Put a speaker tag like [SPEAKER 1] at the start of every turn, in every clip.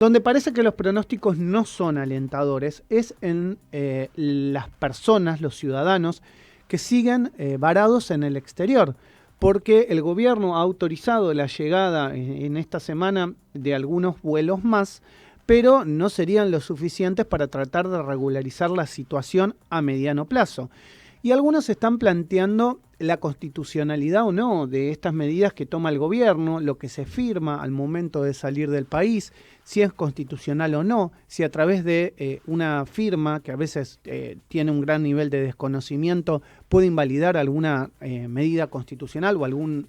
[SPEAKER 1] Donde parece que los pronósticos no son alentadores es en las personas, los ciudadanos, que siguen varados en el exterior, porque el gobierno ha autorizado la llegada en esta semana de algunos vuelos más, pero no serían lo suficientes para tratar de regularizar la situación a mediano plazo. Y algunos están planteando la constitucionalidad o no de estas medidas que toma el gobierno, lo que se firma al momento de salir del país, si es constitucional o no, si a través de una firma que a veces tiene un gran nivel de desconocimiento puede invalidar alguna medida constitucional o algún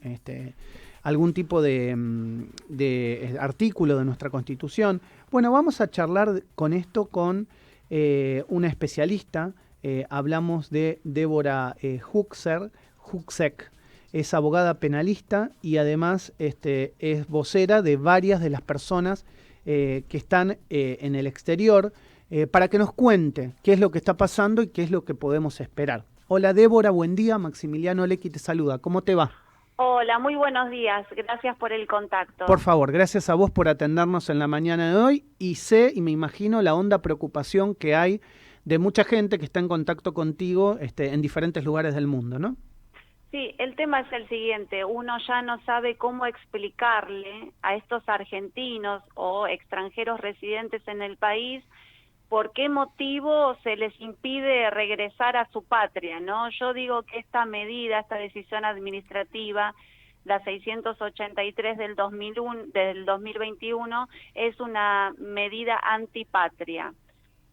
[SPEAKER 1] tipo de artículo de nuestra Constitución. Bueno, vamos a charlar con esto con una especialista. Hablamos de Débora Huxek, es abogada penalista y además es vocera de varias de las personas que están en el exterior para que nos cuente qué es lo que está pasando y qué es lo que podemos esperar. Hola Débora, buen día, Maximiliano Lecky te saluda, ¿cómo te va?
[SPEAKER 2] Hola, muy buenos días. Gracias por el
[SPEAKER 1] Por
[SPEAKER 2] contacto.
[SPEAKER 1] favor, gracias a vos por atendernos en la mañana de hoy y sé y me imagino la honda preocupación que hay de mucha gente que está en contacto contigo en diferentes lugares del mundo, ¿no?
[SPEAKER 2] Sí, el tema es el siguiente. Uno ya no sabe cómo explicarle a estos argentinos o extranjeros residentes en el país por qué motivo se les impide regresar a su patria, ¿no? Yo digo que esta medida, esta decisión administrativa, la 683 del 2021, es una medida antipatria,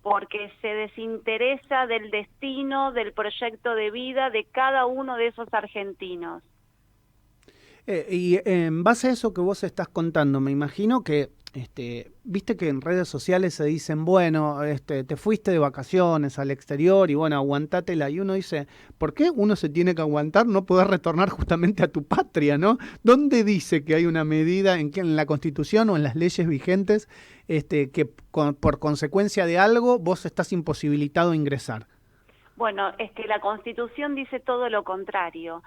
[SPEAKER 2] porque se desinteresa del destino, del proyecto de vida de cada uno de esos argentinos.
[SPEAKER 1] Y en base a eso que vos estás contando, me imagino que, viste que en redes sociales se dicen, bueno, te fuiste de vacaciones al exterior y bueno, aguantátela. Y uno dice, ¿por qué uno se tiene que aguantar no poder retornar justamente a tu patria, ¿no? ¿Dónde dice que hay una medida en la Constitución o en las leyes vigentes que por consecuencia de algo vos estás imposibilitado a ingresar?
[SPEAKER 2] Bueno, es que la Constitución dice todo lo contrario.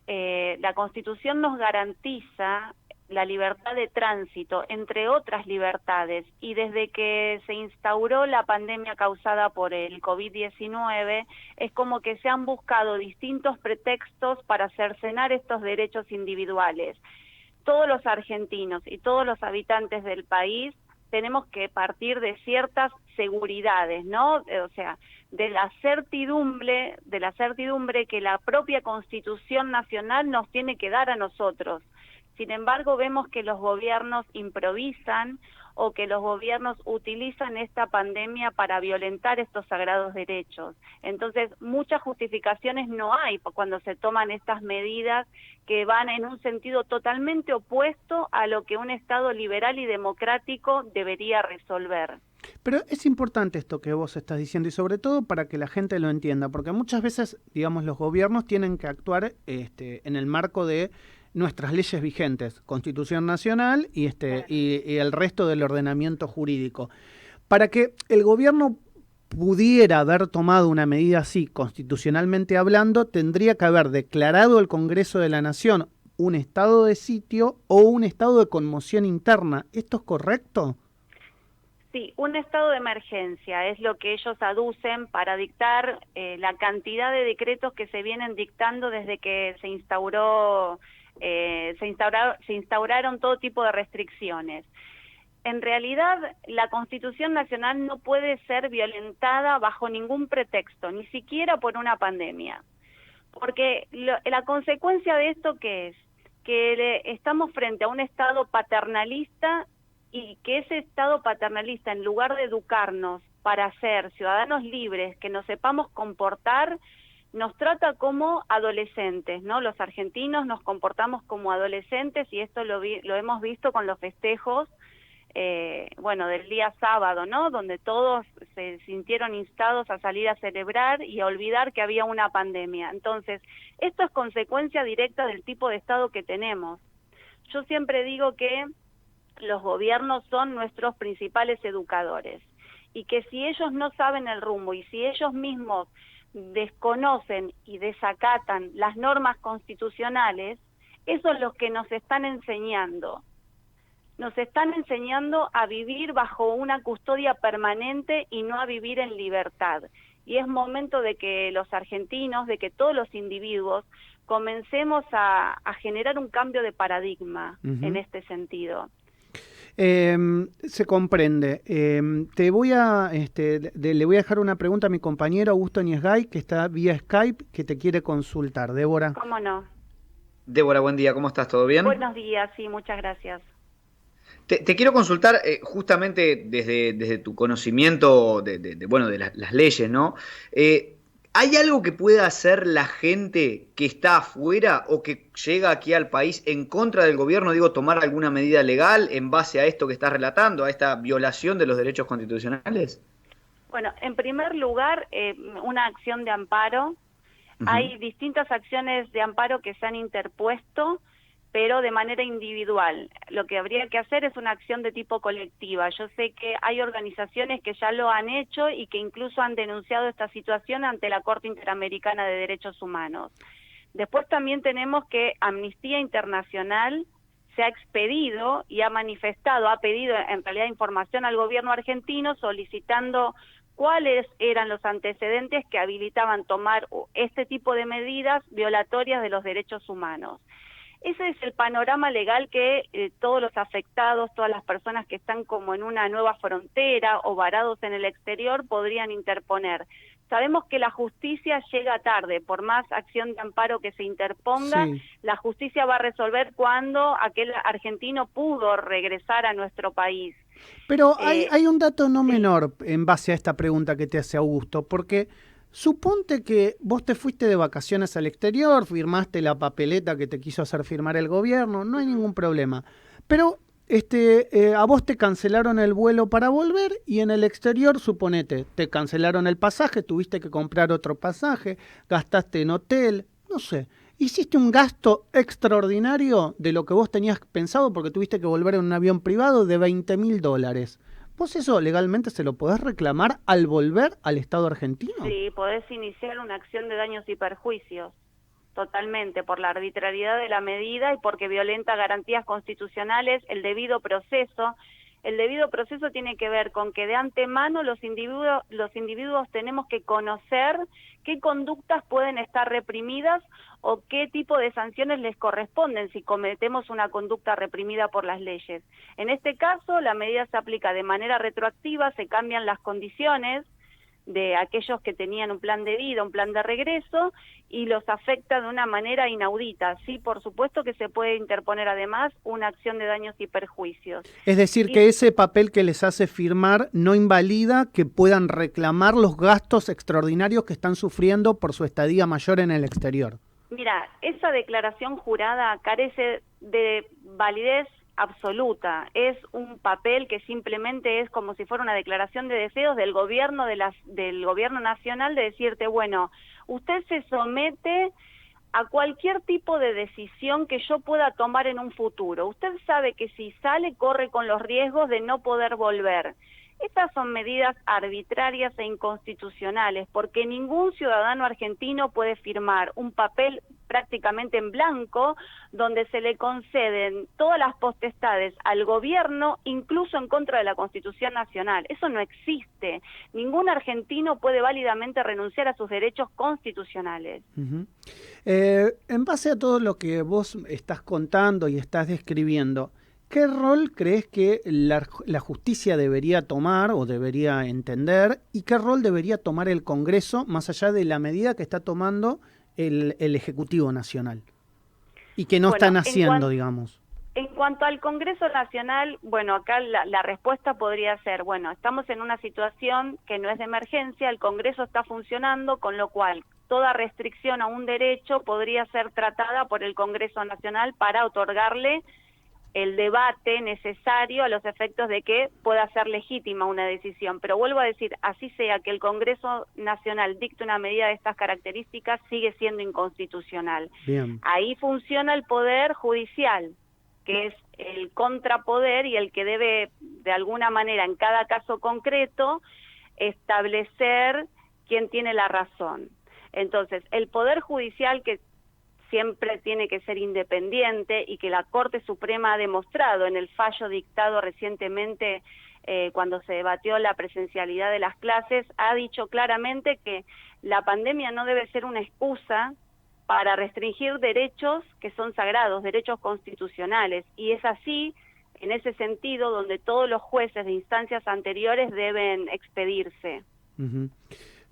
[SPEAKER 2] La Constitución nos garantiza la libertad de tránsito, entre otras libertades, y desde que se instauró la pandemia causada por el COVID-19, es como que se han buscado distintos pretextos para cercenar estos derechos individuales. Todos los argentinos y todos los habitantes del país tenemos que partir de ciertas seguridades, ¿no? O sea, de la certidumbre que la propia Constitución Nacional nos tiene que dar a nosotros. Sin embargo, vemos que los gobiernos improvisan o que los gobiernos utilizan esta pandemia para violentar estos sagrados derechos. Entonces, muchas justificaciones no hay cuando se toman estas medidas que van en un sentido totalmente opuesto a lo que un Estado liberal y democrático debería resolver.
[SPEAKER 1] Pero es importante esto que vos estás diciendo y sobre todo para que la gente lo entienda, porque muchas veces, digamos, los gobiernos tienen que actuar en el marco de nuestras leyes vigentes, Constitución Nacional
[SPEAKER 2] Claro.
[SPEAKER 1] y el resto del ordenamiento jurídico. Para que el gobierno pudiera haber tomado una medida así, constitucionalmente hablando, tendría que haber declarado el Congreso de la Nación un estado de sitio o un estado de conmoción interna. ¿Esto es correcto?
[SPEAKER 2] Sí, un estado de emergencia es lo que ellos aducen para dictar la cantidad de decretos que se vienen dictando desde que se instauraron todo tipo de restricciones. En realidad, la Constitución Nacional no puede ser violentada bajo ningún pretexto, ni siquiera por una pandemia. Porque la consecuencia de esto, ¿qué es? Que estamos frente a un Estado paternalista y que ese Estado paternalista, en lugar de educarnos para ser ciudadanos libres, que nos sepamos comportar, nos trata como adolescentes, ¿no? Los argentinos nos comportamos como adolescentes y esto lo hemos visto con los festejos, bueno, del día sábado, ¿no? Donde todos se sintieron instados a salir a celebrar y a olvidar que había una pandemia. Entonces, esto es consecuencia directa del tipo de Estado que tenemos. Yo siempre digo que los gobiernos son nuestros principales educadores y que si ellos no saben el rumbo y si ellos mismos desconocen y desacatan las normas constitucionales, eso es lo que nos están enseñando. nos están enseñando a vivir bajo una custodia permanente y no a vivir en libertad. Y es momento de que los argentinos, de que todos los individuos comencemos a generar un cambio de paradigma en este sentido.
[SPEAKER 1] Se comprende. Le voy a dejar una pregunta a mi compañero Augusto Niesgay, que está vía Skype, que te quiere consultar. Débora.
[SPEAKER 2] ¿Cómo no?
[SPEAKER 3] Débora, buen día, ¿cómo estás? ¿Todo bien?
[SPEAKER 2] Buenos días, sí, muchas gracias.
[SPEAKER 3] Te quiero consultar justamente desde tu conocimiento de las leyes, ¿no? ¿Hay algo que pueda hacer la gente que está afuera o que llega aquí al país en contra del gobierno? Digo, tomar alguna medida legal en base a esto que estás relatando, a esta violación de los derechos constitucionales.
[SPEAKER 2] Bueno, en primer lugar, una acción de amparo. Hay distintas acciones de amparo que se han interpuesto, pero de manera individual. Lo que habría que hacer es una acción de tipo colectiva. Yo sé que hay organizaciones que ya lo han hecho y que incluso han denunciado esta situación ante la Corte Interamericana de Derechos Humanos. Después también tenemos que Amnistía Internacional se ha expedido y ha pedido en realidad información al gobierno argentino solicitando cuáles eran los antecedentes que habilitaban tomar este tipo de medidas violatorias de los derechos humanos. Ese es el panorama legal que todos los afectados, todas las personas que están como en una nueva frontera o varados en el exterior podrían interponer. Sabemos que la justicia llega tarde, por más acción de amparo que se interponga, la justicia va a resolver cuando aquel argentino pudo regresar a nuestro país.
[SPEAKER 1] Pero hay un dato no menor en base a esta pregunta que te hace Augusto, porque suponte que vos te fuiste de vacaciones al exterior, firmaste la papeleta que te quiso hacer firmar el gobierno, no hay ningún problema. Pero a vos te cancelaron el vuelo para volver y en el exterior, suponete, te cancelaron el pasaje, tuviste que comprar otro pasaje, gastaste en hotel, no sé. Hiciste un gasto extraordinario de lo que vos tenías pensado porque tuviste que volver en un avión privado de $20.000. ¿Vos eso legalmente se lo podés reclamar al volver al Estado argentino?
[SPEAKER 2] Sí, podés iniciar una acción de daños y perjuicios, totalmente, por la arbitrariedad de la medida y porque violenta garantías constitucionales, el debido proceso. El debido proceso tiene que ver con que de antemano los individuos tenemos que conocer qué conductas pueden estar reprimidas o qué tipo de sanciones les corresponden si cometemos una conducta reprimida por las leyes. En este caso, la medida se aplica de manera retroactiva, se cambian las condiciones de aquellos que tenían un plan de vida, un plan de regreso, y los afecta de una manera inaudita. Sí, por supuesto que se puede interponer además una acción de daños y perjuicios.
[SPEAKER 1] Es decir, que ese papel que les hace firmar no invalida que puedan reclamar los gastos extraordinarios que están sufriendo por su estadía mayor en el exterior.
[SPEAKER 2] Mira, esa declaración jurada carece de validez absoluta. Es un papel que simplemente es como si fuera una declaración de deseos del gobierno del gobierno nacional de decirte, bueno, usted se somete a cualquier tipo de decisión que yo pueda tomar en un futuro. Usted sabe que si sale corre con los riesgos de no poder volver. Estas son medidas arbitrarias e inconstitucionales porque ningún ciudadano argentino puede firmar un papel prácticamente en blanco donde se le conceden todas las potestades al gobierno, incluso en contra de la Constitución Nacional. Eso no existe. Ningún argentino puede válidamente renunciar a sus derechos constitucionales.
[SPEAKER 1] En base a todo lo que vos estás contando y estás describiendo, ¿qué rol crees que la justicia debería tomar o debería entender y qué rol debería tomar el Congreso más allá de la medida que está tomando el Ejecutivo Nacional y que no están haciendo, digamos?
[SPEAKER 2] En cuanto al Congreso Nacional, bueno, acá la respuesta podría ser, bueno, estamos en una situación que no es de emergencia, el Congreso está funcionando, con lo cual toda restricción a un derecho podría ser tratada por el Congreso Nacional para otorgarle el debate necesario a los efectos de que pueda ser legítima una decisión. Pero vuelvo a decir, así sea que el Congreso Nacional dicte una medida de estas características, sigue siendo inconstitucional.
[SPEAKER 1] Bien.
[SPEAKER 2] Ahí funciona el Poder Judicial, que es el contrapoder y el que debe, de alguna manera, en cada caso concreto, establecer quién tiene la razón. Entonces, el Poder Judicial, que siempre tiene que ser independiente y que la Corte Suprema ha demostrado en el fallo dictado recientemente cuando se debatió la presencialidad de las clases, ha dicho claramente que la pandemia no debe ser una excusa para restringir derechos que son sagrados, derechos constitucionales, y es así, en ese sentido, donde todos los jueces de instancias anteriores deben expedirse.
[SPEAKER 1] Uh-huh.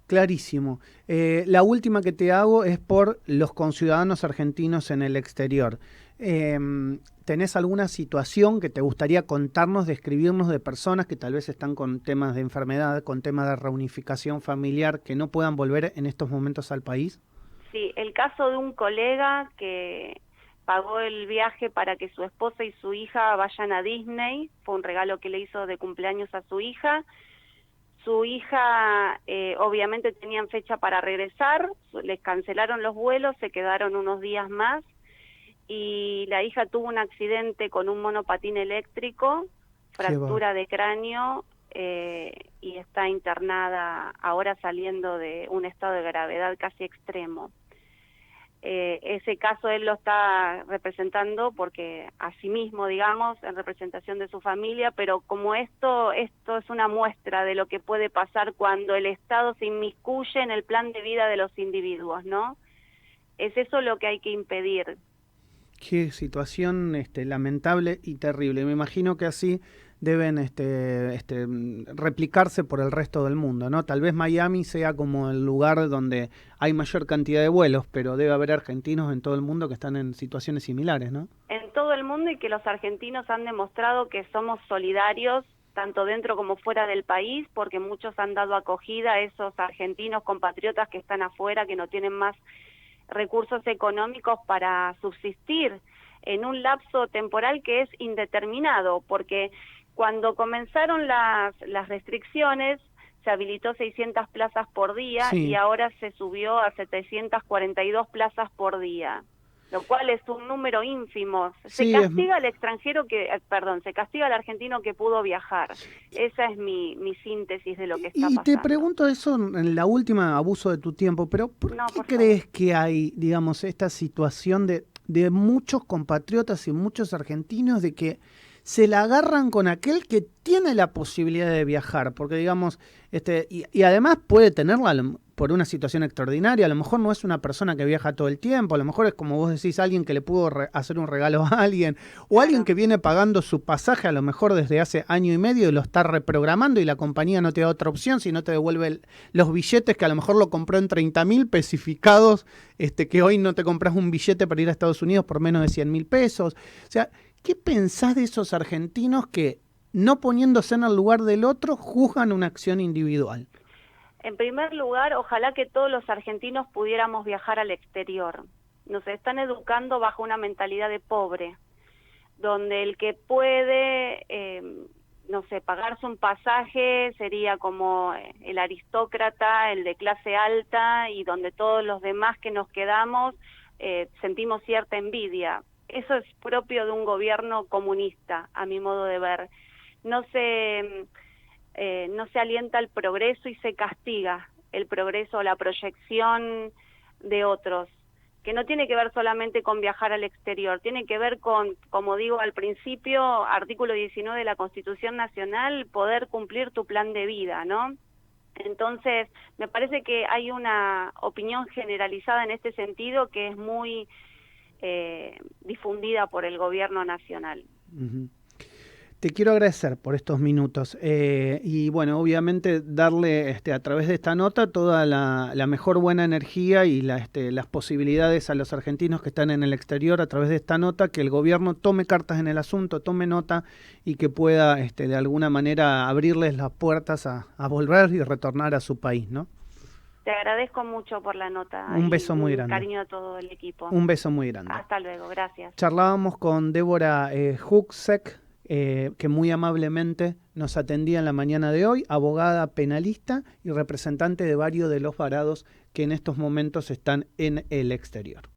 [SPEAKER 1] Clarísimo. La última que te hago es por los conciudadanos argentinos en el exterior. ¿Tenés alguna situación que te gustaría contarnos, describirnos de personas que tal vez están con temas de enfermedad, con temas de reunificación familiar, que no puedan volver en estos momentos al país?
[SPEAKER 2] Sí, el caso de un colega que pagó el viaje para que su esposa y su hija vayan a Disney, fue un regalo que le hizo de cumpleaños a su hija. Su hija obviamente tenían fecha para regresar, les cancelaron los vuelos, se quedaron unos días más y la hija tuvo un accidente con un monopatín eléctrico, fractura de cráneo y está internada ahora saliendo de un estado de gravedad casi extremo. Ese caso él lo está representando porque a sí mismo, digamos, en representación de su familia, pero como esto es una muestra de lo que puede pasar cuando el Estado se inmiscuye en el plan de vida de los individuos, ¿no? Es eso lo que hay que impedir.
[SPEAKER 1] Qué situación lamentable y terrible. Me imagino que así deben replicarse por el resto del mundo, ¿no? Tal vez Miami sea como el lugar donde hay mayor cantidad de vuelos, pero debe haber argentinos en todo el mundo que están en situaciones similares, ¿no?
[SPEAKER 2] En todo el mundo, y que los argentinos han demostrado que somos solidarios tanto dentro como fuera del país, porque muchos han dado acogida a esos argentinos compatriotas que están afuera, que no tienen más recursos económicos para subsistir en un lapso temporal que es indeterminado, porque cuando comenzaron las restricciones se habilitó 600 plazas por día y ahora se subió a 742 plazas por día, lo cual es un número ínfimo. Se castiga al extranjero se castiga al argentino que pudo viajar. Esa es mi síntesis de lo que está pasando.
[SPEAKER 1] Y te pregunto eso en la última, abuso de tu tiempo, pero ¿por qué crees que hay, digamos, esta situación de muchos compatriotas y muchos argentinos de que se la agarran con aquel que tiene la posibilidad de viajar? Porque, digamos, y además puede tenerla por una situación extraordinaria. A lo mejor no es una persona que viaja todo el tiempo, a lo mejor es, como vos decís, alguien que le pudo hacer un regalo a alguien, o alguien que viene pagando su pasaje a lo mejor desde hace año y medio y lo está reprogramando y la compañía no te da otra opción si no te devuelve los billetes que a lo mejor lo compró en 30.000 especificados, que hoy no te compras un billete para ir a Estados Unidos por menos de 100.000 pesos. O sea, ¿qué pensás de esos argentinos que, no poniéndose en el lugar del otro, juzgan una acción individual?
[SPEAKER 2] En primer lugar, ojalá que todos los argentinos pudiéramos viajar al exterior. Nos están educando bajo una mentalidad de pobre, donde el que puede, pagarse un pasaje sería como el aristócrata, el de clase alta, y donde todos los demás que nos quedamos sentimos cierta envidia. Eso es propio de un gobierno comunista, a mi modo de ver. No se alienta el progreso y se castiga el progreso o la proyección de otros, que no tiene que ver solamente con viajar al exterior, tiene que ver con, como digo al principio, artículo 19 de la Constitución Nacional, poder cumplir tu plan de vida, ¿no? Entonces, me parece que hay una opinión generalizada en este sentido que es muy difundida por el gobierno nacional.
[SPEAKER 1] Uh-huh. Te quiero agradecer por estos minutos y bueno, obviamente darle a través de esta nota toda la mejor buena energía y las posibilidades a los argentinos que están en el exterior a través de esta nota, que el gobierno tome cartas en el asunto, tome nota y que pueda de alguna manera abrirles las puertas a volver y retornar a su país, ¿no?
[SPEAKER 2] Te agradezco mucho por la nota.
[SPEAKER 1] Un beso muy grande.
[SPEAKER 2] Cariño a todo el equipo.
[SPEAKER 1] Un beso muy grande.
[SPEAKER 2] Hasta luego, gracias.
[SPEAKER 1] Charlábamos con Débora Huczek, que muy amablemente nos atendía en la mañana de hoy, abogada penalista y representante de varios de los varados que en estos momentos están en el exterior.